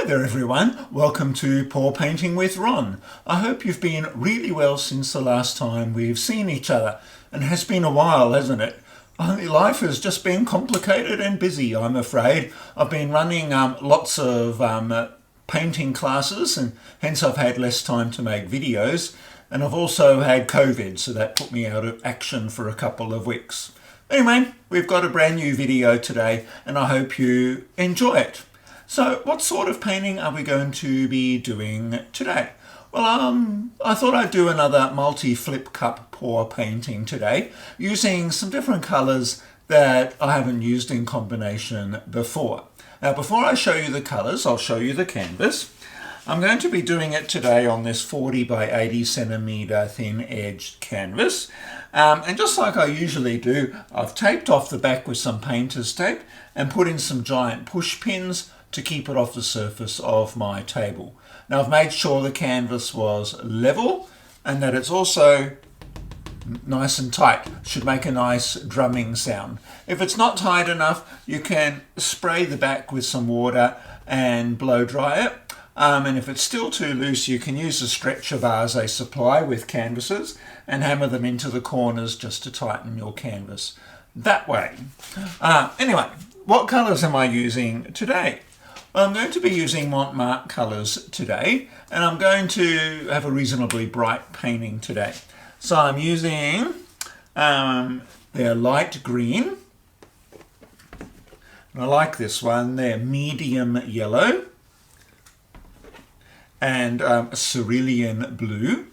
there everyone, welcome to Pour Painting with Ron. I hope you've been really well since the last time we've seen each other, and it has been a while, hasn't it? Life has just been complicated and busy, I'm afraid. I've been running lots of painting classes, and hence I've had less time to make videos, and I've also had COVID, so that put me out of action for a couple of weeks. Anyway, we've got a brand new video today, and I hope you enjoy it. So what sort of painting are we going to be doing today? Well, I thought I'd do another multi-flip cup pour painting today using some different colours that I haven't used in combination before. Now, before I show you the colours, I'll show you the canvas. I'm going to be doing it today on this 40 by 80 centimetre thin edged canvas. And just like I usually do, I've taped off the back with some painter's tape and put in some giant push pins to keep it off the surface of my table. Now I've made sure the canvas was level and that it's also nice and tight. Should make a nice drumming sound. If it's not tight enough, you can spray the back with some water and blow dry it. And if it's still too loose, you can use the stretcher bars they supply with canvases and hammer them into the corners just to tighten your canvas that way. Anyway, what colours am I using today? I'm going to be using Mont Marte colours today, and I'm going to have a reasonably bright painting today. So I'm using their light green, and I like this one. They're medium yellow and cerulean blue.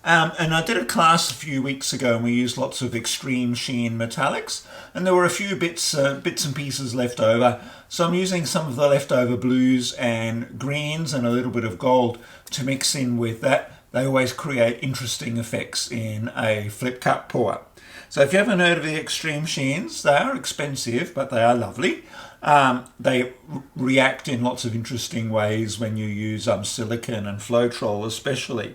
And I did a class a few weeks ago and we used lots of extreme sheen metallics, and there were a few bits and pieces left over. So I'm using some of the leftover blues and greens and a little bit of gold to mix in with that. They always create interesting effects in a flip cup pour. So if you haven't heard of the extreme sheens, they are expensive, but they are lovely. They react in lots of interesting ways when you use silicone and Floetrol especially.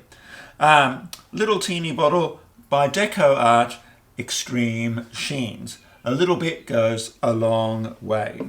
Little teeny bottle by Deco Art, Extreme Sheens. A little bit goes a long way.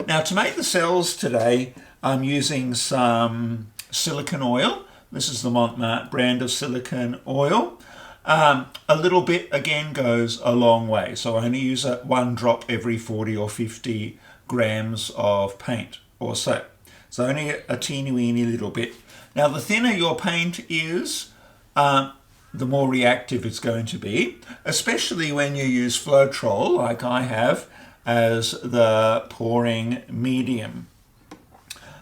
Now to make the cells today, I'm using some silicone oil. This is the Mont Marte brand of silicone oil. A little bit again goes a long way. So I only use one drop every 40 or 50 grams of paint or so. So only a teeny weeny little bit. Now the thinner your paint is, the more reactive it's going to be, especially when you use Floetrol like I have as the pouring medium.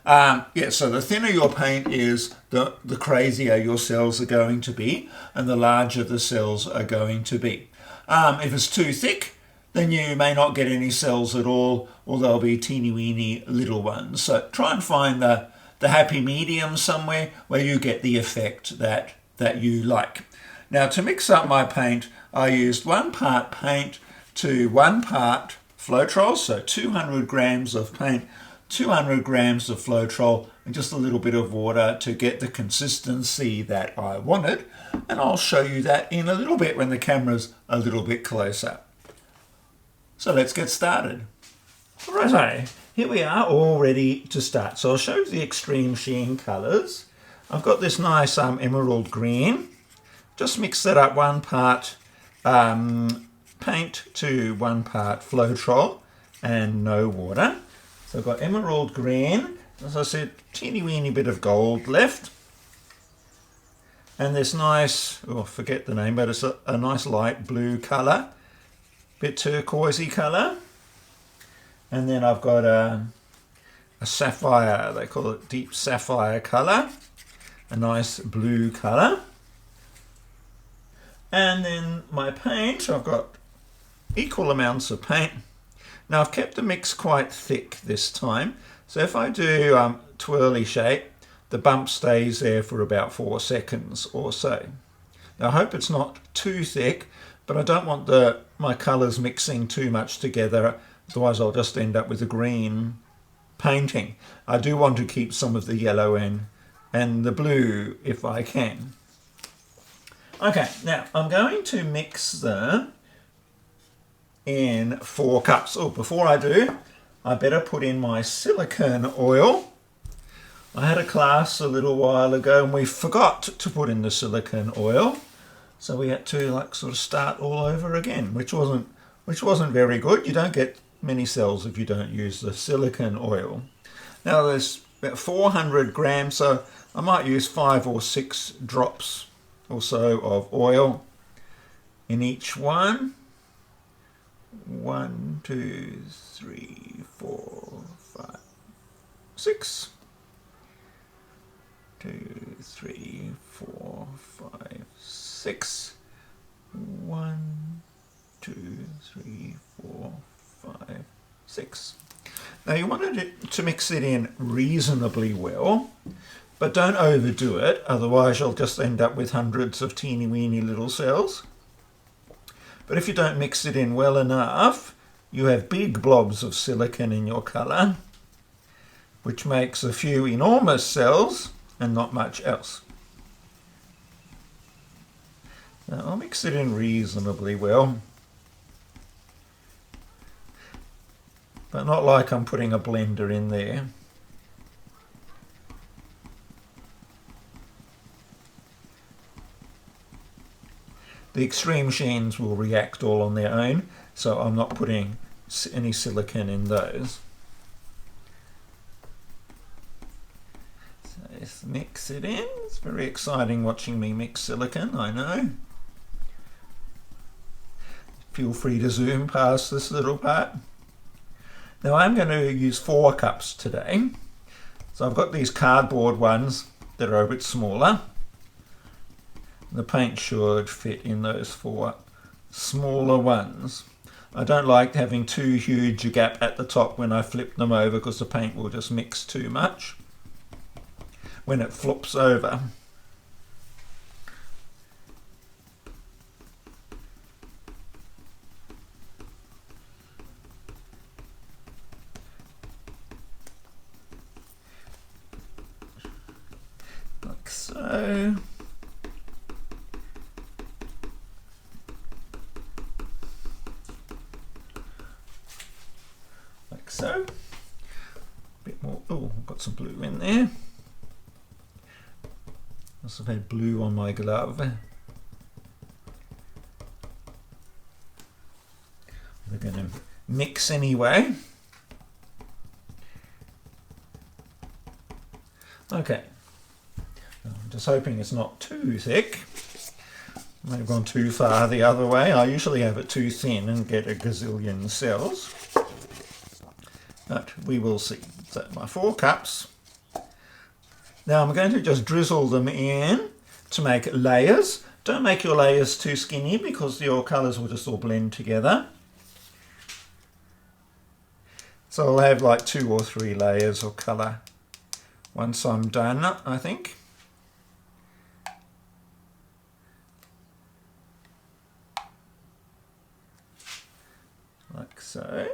So the thinner your paint is, the crazier your cells are going to be, and the larger the cells are going to be. If it's too thick, then you may not get any cells at all, or they'll be teeny weeny little ones. So try and find the happy medium somewhere where you get the effect that you like. Now to mix up my paint, I used 1 part paint to 1 part Floetrol, so 200 grams of paint, 200 grams of Floetrol, and just a little bit of water to get the consistency that I wanted. And I'll show you that in a little bit when the camera's a little bit closer. So let's get started. Righto, here we are all ready to start. So I'll show you the extreme sheen colours. I've got this nice emerald green. Just mix that up, 1 part paint to 1 part Floetrol and no water. So I've got emerald green, as I said, teeny weeny bit of gold left. And this nice, forget the name, but it's a nice light blue colour, bit turquoisey colour. And then I've got a sapphire, they call it deep sapphire colour. A nice blue colour. And then my paint, I've got equal amounts of paint. Now I've kept the mix quite thick this time, so if I do twirly shape, the bump stays there for about 4 seconds or so. Now I hope it's not too thick, but I don't want my colours mixing too much together, otherwise I'll just end up with a green painting. I do want to keep some of the yellow and the blue if I can. Okay, now I'm going to mix them in 4 cups. Oh, before I do, I better put in my silicone oil. I had a class a little while ago and we forgot to put in the silicone oil, so we had to like sort of start all over again, which wasn't very good. You don't get many cells if you don't use the silicone oil. Now there's about 400 grams, so I might use 5 or 6 drops or so of oil in each one. 1, 2, 3, 4, 5, 6. 2, 3, 4, 5, 6. 1, 2, 3, 4, 5, 6. Now you wanted it to mix it in reasonably well, but don't overdo it, otherwise you'll just end up with hundreds of teeny weeny little cells. But if you don't mix it in well enough, you have big blobs of silicone in your colour, which makes a few enormous cells and not much else. Now I'll mix it in reasonably well, but not like I'm putting a blender in there. The extreme sheens will react all on their own, so I'm not putting any silicone in those. So let's mix it in. It's very exciting watching me mix silicone, I know. Feel free to zoom past this little part. Now I'm going to use 4 cups today. So I've got these cardboard ones that are a bit smaller. The paint should fit in those 4 smaller ones. I don't like having too huge a gap at the top when I flip them over, because the paint will just mix too much when it flips over. Like so. Like so. A bit more. Oh, I've got some blue in there. Must have had blue on my glove. We're going to mix anyway. Okay. I'm just hoping it's not too thick. Might have gone too far the other way. I usually have it too thin and get a gazillion cells. But we will see. So my 4 cups. Now I'm going to just drizzle them in to make layers. Don't make your layers too skinny, because your colours will just all blend together. So I'll have like 2 or 3 layers of colour once I'm done, I think. Like so.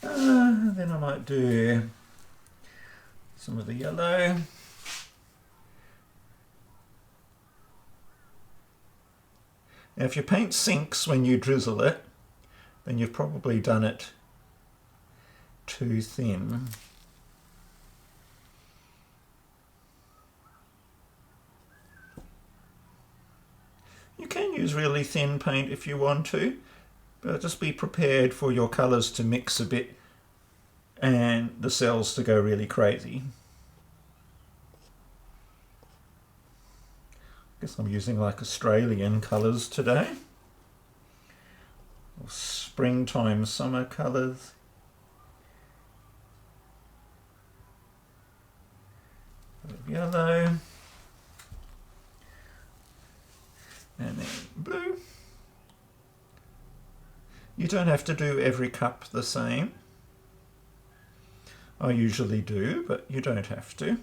Then I might do some of the yellow. Now if your paint sinks when you drizzle it, then you've probably done it too thin. You can use really thin paint if you want to, but just be prepared for your colours to mix a bit and the cells to go really crazy. I guess I'm using like Australian colours today. Or springtime, summer colours. Yellow. And then blue. You don't have to do every cup the same. I usually do, but you don't have to.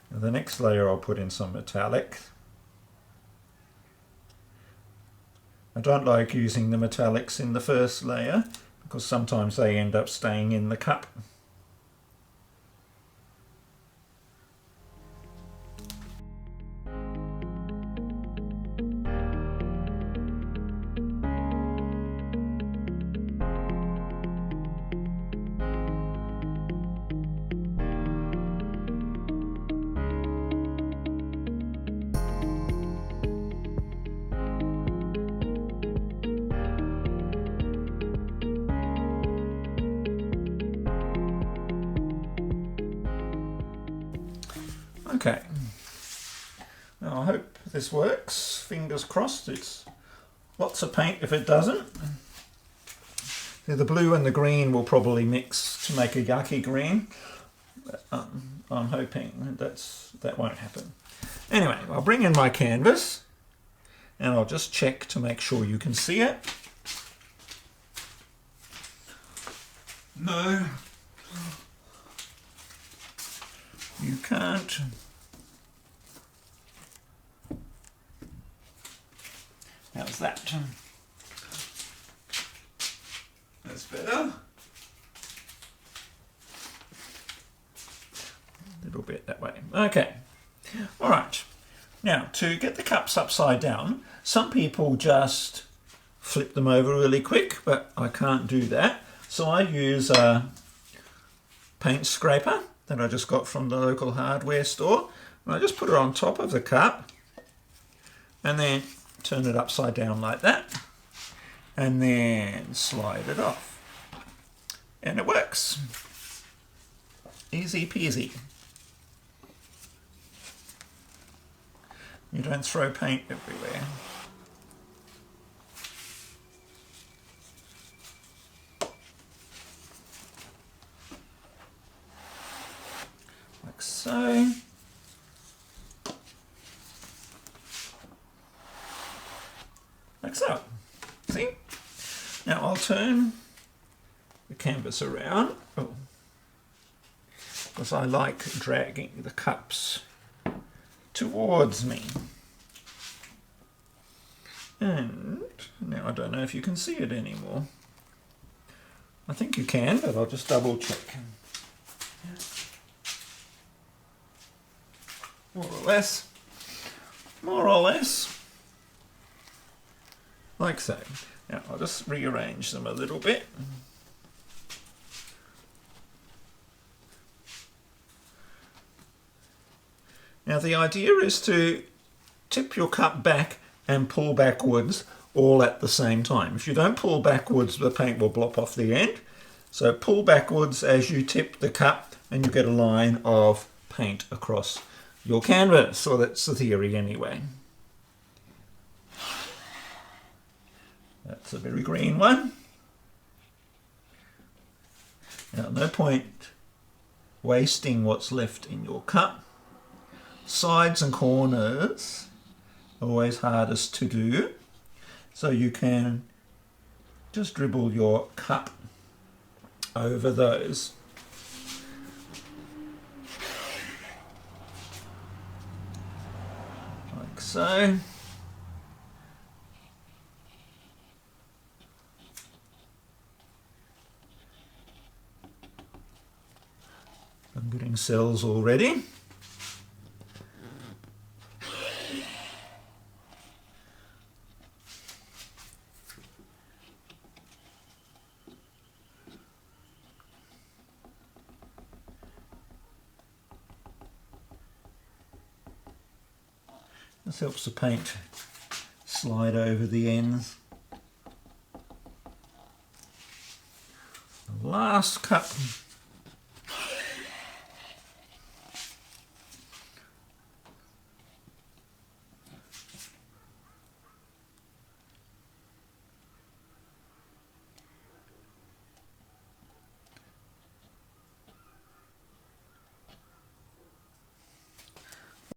Now the next layer I'll put in some metallic. I don't like using the metallics in the first layer, because sometimes they end up staying in the cup. Okay, now I hope this works. Fingers crossed. It's lots of paint if it doesn't. See, the blue and the green will probably mix to make a yucky green. I'm hoping that won't happen. Anyway, I'll bring in my canvas and I'll just check to make sure you can see it. No, you can't. How's that? That's better. A little bit that way. Okay. All right. Now, to get the cups upside down, some people just flip them over really quick, but I can't do that. So I use a paint scraper that I just got from the local hardware store. And I just put it on top of the cup and then turn it upside down like that and then slide it off. And it works. Easy peasy. You don't throw paint everywhere. Like so. Like so. See? Now I'll turn the canvas around. Oh. Because I like dragging the cups towards me. And now I don't know if you can see it anymore. I think you can, but I'll just double check. More or less. More or less. Like so. Now I'll just rearrange them a little bit. Now the idea is to tip your cup back and pull backwards all at the same time. If you don't pull backwards, the paint will blop off the end. So pull backwards as you tip the cup and you get a line of paint across your canvas. So that's the theory anyway. That's a very green one. Now no point wasting what's left in your cup. Sides and corners are always hardest to do, so you can just dribble your cup over those. Like so. I'm getting cells already. This helps the paint slide over the ends. The last cup.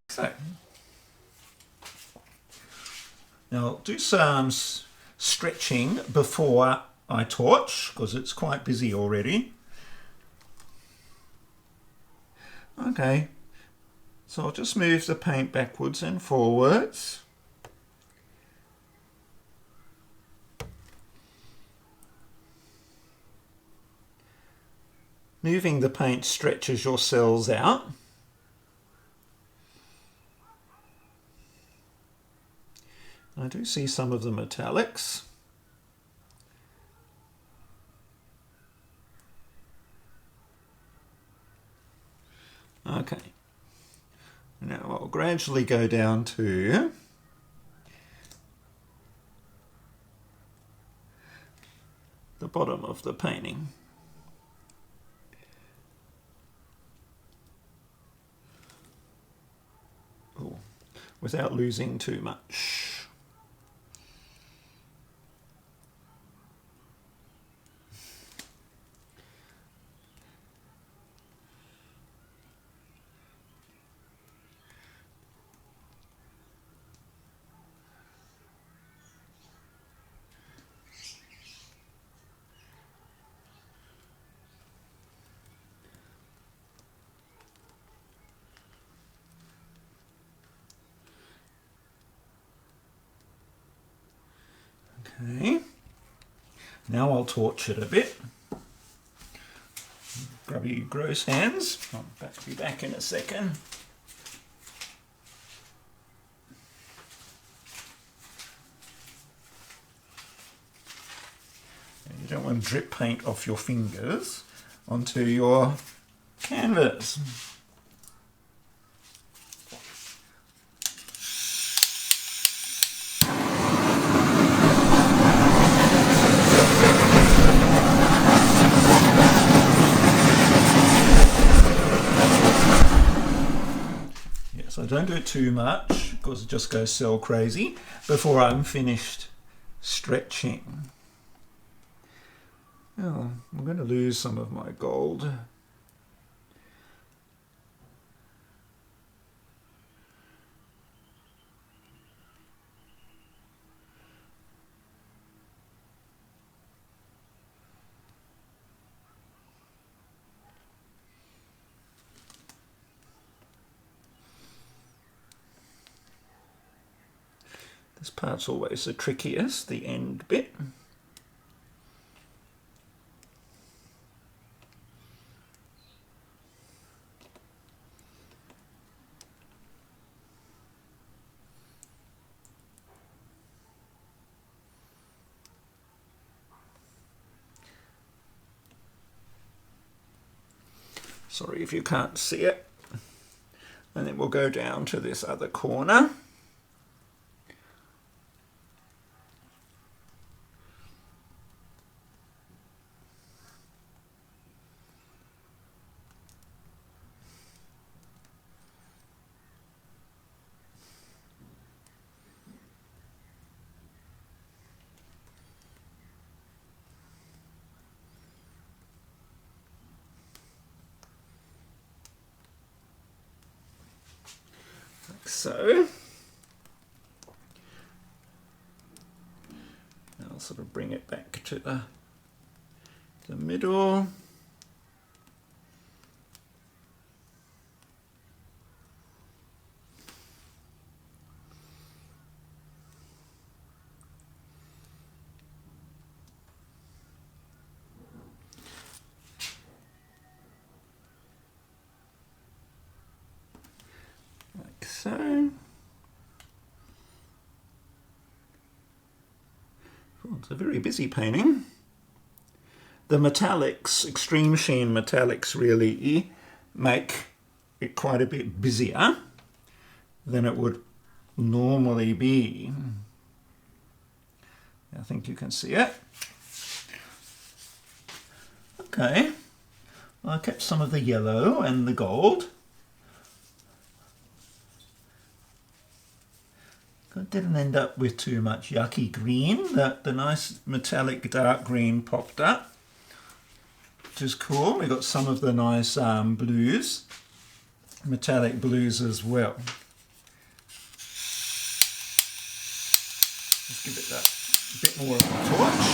So. Now I'll do some stretching before I torch because it's quite busy already. Okay, so I'll just move the paint backwards and forwards. Moving the paint stretches your cells out. I do see some of the metallics. Okay. Now I'll gradually go down to the bottom of the painting. Ooh, without losing too much. Okay, now I'll torch it a bit. Grab your gross hands. I'll be back in a second. And you don't want to drip paint off your fingers onto your canvas. So don't do it too much because it just goes cell crazy before I'm finished stretching. Oh, I'm going to lose some of my gold. This part's always the trickiest, the end bit. Sorry if you can't see it. And then we'll go down to this other corner. Like so. I'll sort of bring it back to the middle. Like so. Oh, it's a very busy painting. The metallics, extreme sheen metallics, really make it quite a bit busier than it would normally be. I think you can see it. Okay, I kept some of the yellow and the gold. I didn't end up with too much yucky green. The nice metallic dark green popped up, which is cool. We got some of the nice blues, metallic blues as well. Let's give it that a bit more of a torch.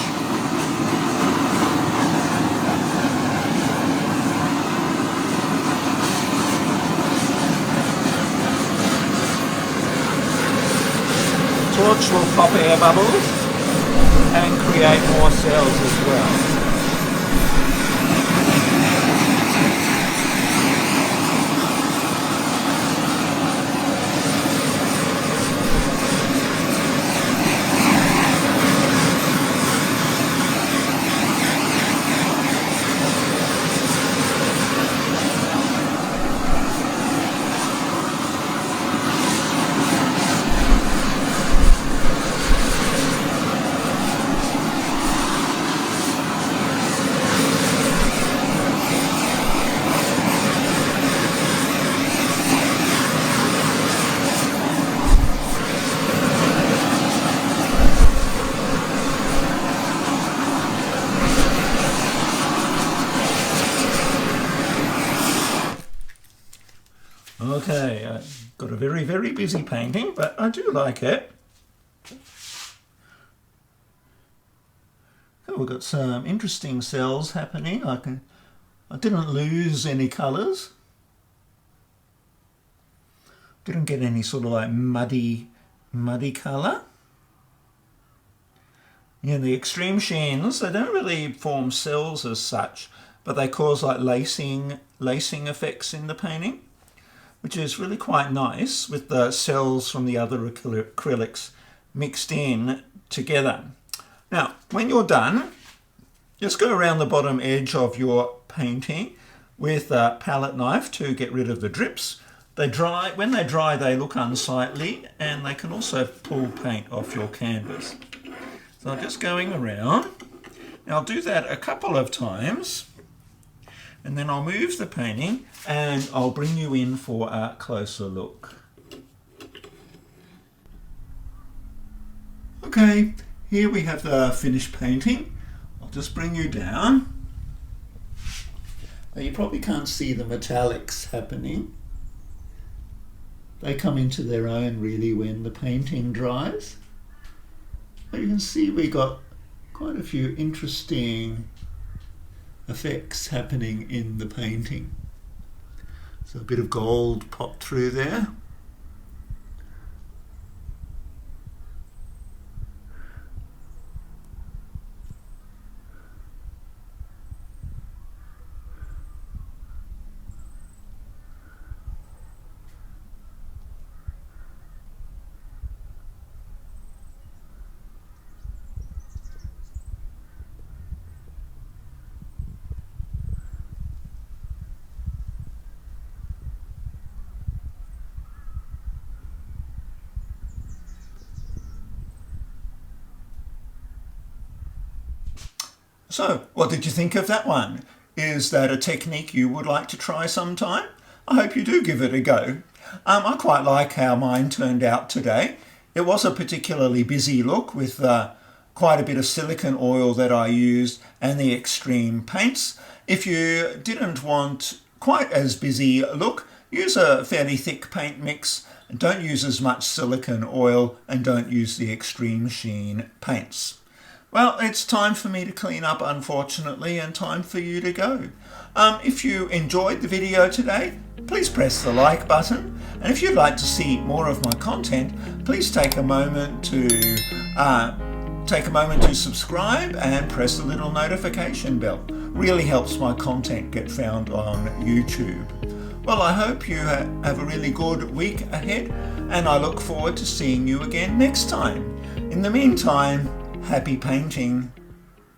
Torch will pop air bubbles and create more cells as well. Okay, I've got a very, very busy painting, but I do like it. Oh, we've got some interesting cells happening. I didn't lose any colours. Didn't get any sort of like muddy colour. Yeah, the extreme sheens, they don't really form cells as such, but they cause like lacing effects in the painting, which is really quite nice with the cells from the other acrylics mixed in together. Now, when you're done, just go around the bottom edge of your painting with a palette knife to get rid of the drips. When they dry, they look unsightly, and they can also pull paint off your canvas. So I'm just going around. Now I'll do that a couple of times, and then I'll move the painting and I'll bring you in for a closer look. Okay, here we have the finished painting. I'll just bring you down. Now you probably can't see the metallics happening. They come into their own really when the painting dries. But you can see we got quite a few interesting effects happening in the painting. So a bit of gold popped through there. So, what did you think of that one? Is that a technique you would like to try sometime? I hope you do give it a go. I quite like how mine turned out today. It was a particularly busy look with quite a bit of silicone oil that I used and the extreme paints. If you didn't want quite as busy a look, use a fairly thick paint mix. Don't use as much silicone oil and don't use the extreme sheen paints. Well, it's time for me to clean up, unfortunately, and time for you to go. If you enjoyed the video today, please press the like button. And if you'd like to see more of my content, please take a moment to subscribe and press the little notification bell. Really helps my content get found on YouTube. Well, I hope you have a really good week ahead, and I look forward to seeing you again next time. In the meantime, happy painting.